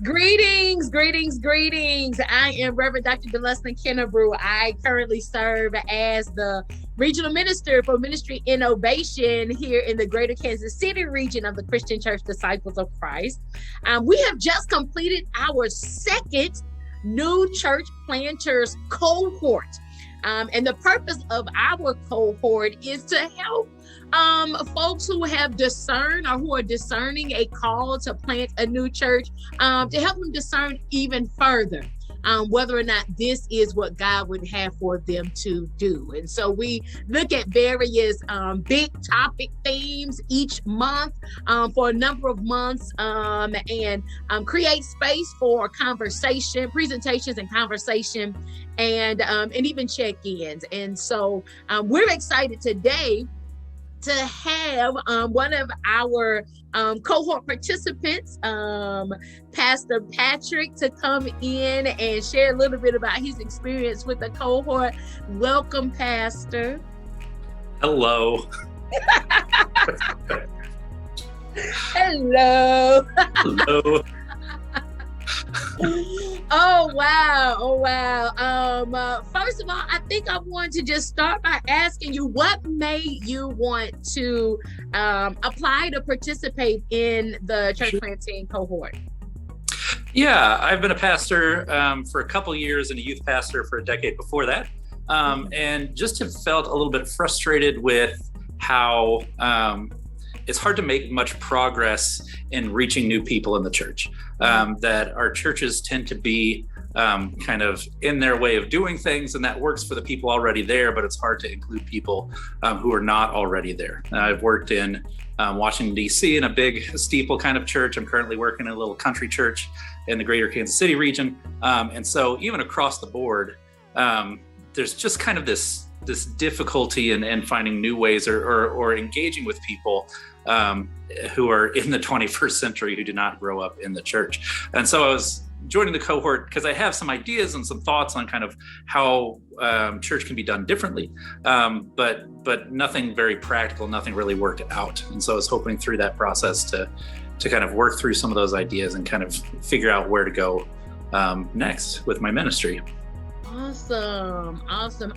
Greetings, greetings, greetings. I am Reverend Dr. Delestin Kennebrew. I currently serve as the Regional Minister for Ministry Innovation here in the Greater Kansas City region of the Christian Church Disciples of Christ. We have just completed our second New Church Planters Cohort. And the purpose of our cohort is to help folks who have discerned or who are discerning a call to plant a new church, to help them discern even further whether or not this is what God would have for them to do. And so we look at various big topic themes each month for a number of months, and create space for conversation, presentations and conversation, and even check-ins. And so we're excited today to have one of our cohort participants, Pastor Patrick, to come in and share a little bit about his experience with the cohort. Welcome, Pastor. Hello. Hello. Hello. Oh wow. First of all, I think I want to just start by asking you, what made you want to apply to participate in the church planting cohort? Yeah, I've been a pastor for a couple years and a youth pastor for a decade before that, and just have felt a little bit frustrated with how it's hard to make much progress in reaching new people in the church. That our churches tend to be kind of in their way of doing things, and that works for the people already there, but it's hard to include people who are not already there. I've worked in Washington, D.C. in a big steeple kind of church. I'm currently working in a little country church in the Greater Kansas City region. And so even across the board, there's just kind of this difficulty in finding new ways or engaging with people who are in the 21st century who did not grow up in the church. And so I was joining the cohort because I have some ideas and some thoughts on kind of how church can be done differently, but nothing very practical, nothing really worked out. And so I was hoping through that process to kind of work through some of those ideas and kind of figure out where to go next with my ministry. Awesome.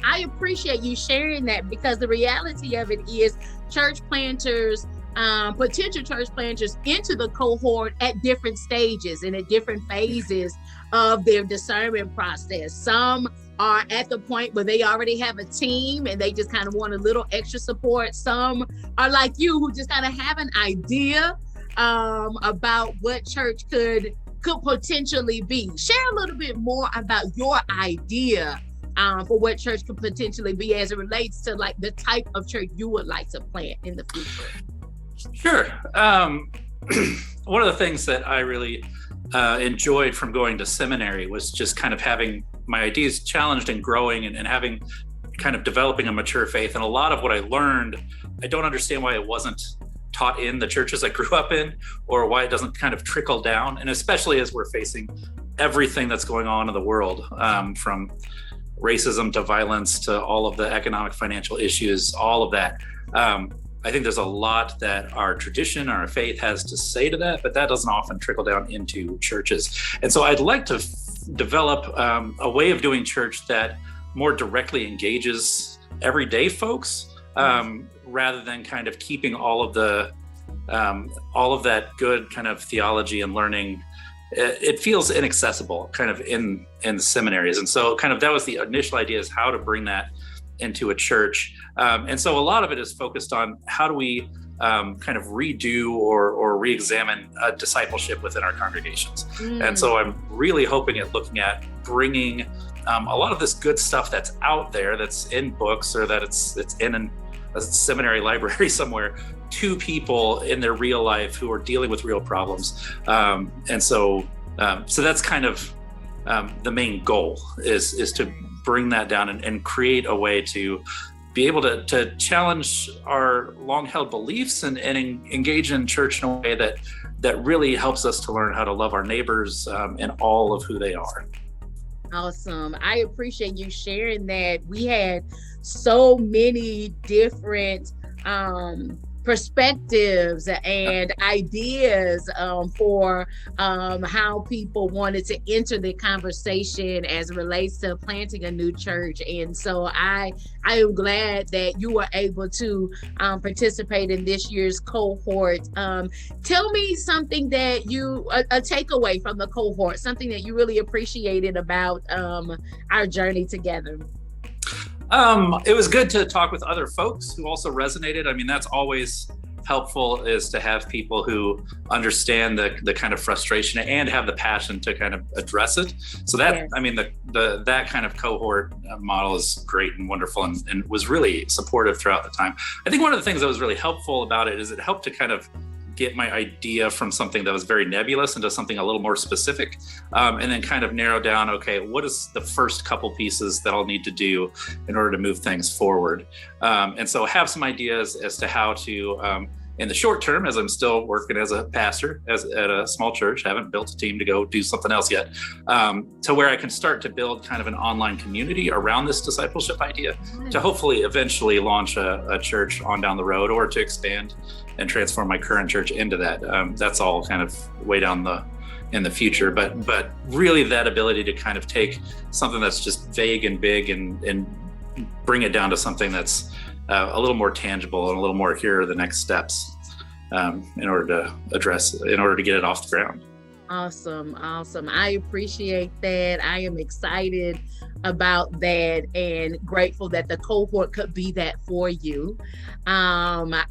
I appreciate you sharing that, because the reality of it is church planters, potential church planters into the cohort at different stages and at different phases of their discernment process. Some are at the point where they already have a team and they just kind of want a little extra support. Some are like you, who just kind of have an idea about what church could potentially be. Share a little bit more about your idea for what church could potentially be as it relates to like the type of church you would like to plant in the future. Sure. One of the things that I really enjoyed from going to seminary was just kind of having my ideas challenged and growing and having kind of developing a mature faith. And a lot of what I learned, I don't understand why it wasn't taught in the churches I grew up in, or why it doesn't kind of trickle down. And especially as we're facing everything that's going on in the world, from racism to violence to all of the economic, financial issues, all of that. I think there's a lot that our tradition, our faith has to say to that, but that doesn't often trickle down into churches. And so I'd like to develop a way of doing church that more directly engages everyday folks, rather than kind of keeping all of that good kind of theology and learning. It feels inaccessible kind of in the seminaries. And so kind of that was the initial idea, is how to bring that into a church. And so a lot of it is focused on how do we kind of redo or re-examine discipleship within our congregations. And so I'm really hoping at looking at bringing a lot of this good stuff that's out there, that's in books, or that it's in a seminary library somewhere, to people in their real life who are dealing with real problems. And so that's kind of the main goal is to bring that down and create a way to be able to challenge our long-held beliefs and engage in church in a way that really helps us to learn how to love our neighbors and all of who they are. Awesome. I appreciate you sharing that. We had so many different perspectives and ideas for how people wanted to enter the conversation as it relates to planting a new church. And so I am glad that you were able to participate in this year's cohort. Tell me something that a takeaway from the cohort, something that you really appreciated about our journey together. It was good to talk with other folks who also resonated. I mean, that's always helpful, is to have people who understand the kind of frustration and have the passion to kind of address it. So that, yes. I mean, that kind of cohort model is great and wonderful, and was really supportive throughout the time. I think one of the things that was really helpful about it is it helped to kind of get my idea from something that was very nebulous into something a little more specific, and then kind of narrow down, okay, what is the first couple pieces that I'll need to do in order to move things forward? And so have some ideas as to how to, in the short term, as I'm still working as a pastor at a small church, haven't built a team to go do something else yet, to where I can start to build kind of an online community around this discipleship idea, to hopefully eventually launch a church on down the road, or to expand and transform my current church into that. That's all kind of way down in the future, but really that ability to kind of take something that's just vague and big and bring it down to something that's a little more tangible and a little more, here are the next steps in order to get it off the ground. Awesome. I appreciate that. I am excited about that and grateful that the cohort could be that for you. When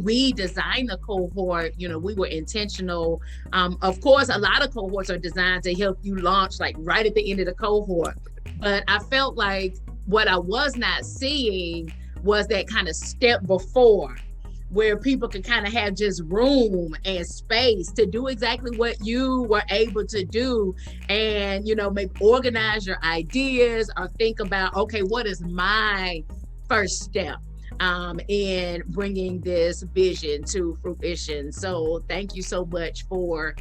we designed the cohort, we were intentional. Of course, a lot of cohorts are designed to help you launch like right at the end of the cohort. But I felt like what I was not seeing was that kind of step before, where people can kind of have just room and space to do exactly what you were able to do, and maybe organize your ideas or think about, okay, what is my first step in bringing this vision to fruition. So thank you so much for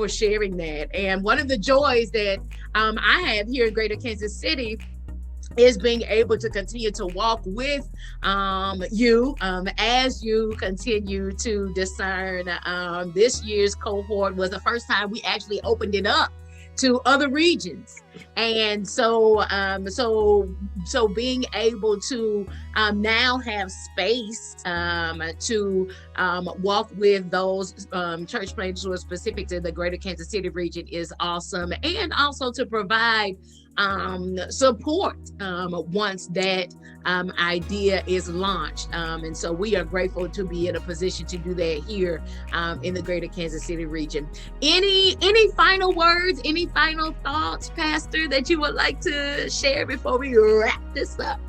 sharing that. And one of the joys that I have here in Greater Kansas City is being able to continue to walk with you as you continue to discern. This year's cohort was the first time we actually opened it up to other regions, and so being able to now have space to walk with those church planters who are specific to the Greater Kansas City region is awesome, and also to provide support once that idea is launched, and so we are grateful to be in a position to do that here in the Greater Kansas City region. Any final words, any final thoughts, Pastor, that you would like to share before we wrap this up?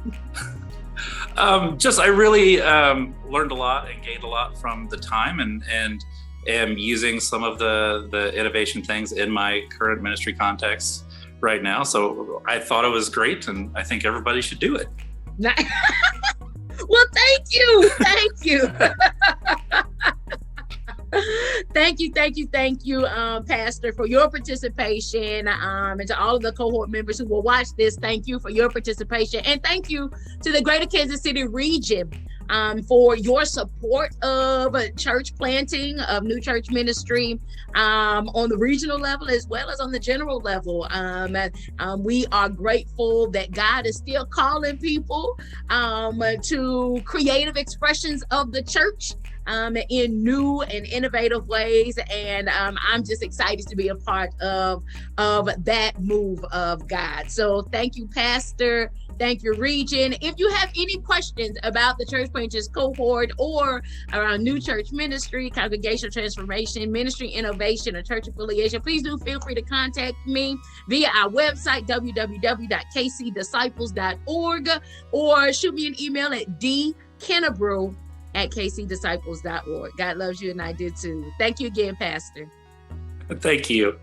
I really learned a lot and gained a lot from the time, and am using some of the innovation things in my current ministry context right now. So I thought it was great, and I think everybody should do it. Well, thank you. Thank you, Pastor, for your participation, and to all of the cohort members who will watch this. Thank you for your participation, and thank you to the Greater Kansas City region for your support of church planting, of new church ministry on the regional level as well as on the general level. We are grateful that God is still calling people to creative expressions of the church in new and innovative ways, and I'm just excited to be a part of that move of God. So thank you, Pastor. Thank you, region. If you have any questions about the Church Planters cohort or around new church ministry, congregational transformation, ministry innovation, or church affiliation, please do feel free to contact me via our website, www.kcdisciples.org, or shoot me an email at dkennebrew@kcdisciples.org. God loves you, and I do too. Thank you again, Pastor. Thank you.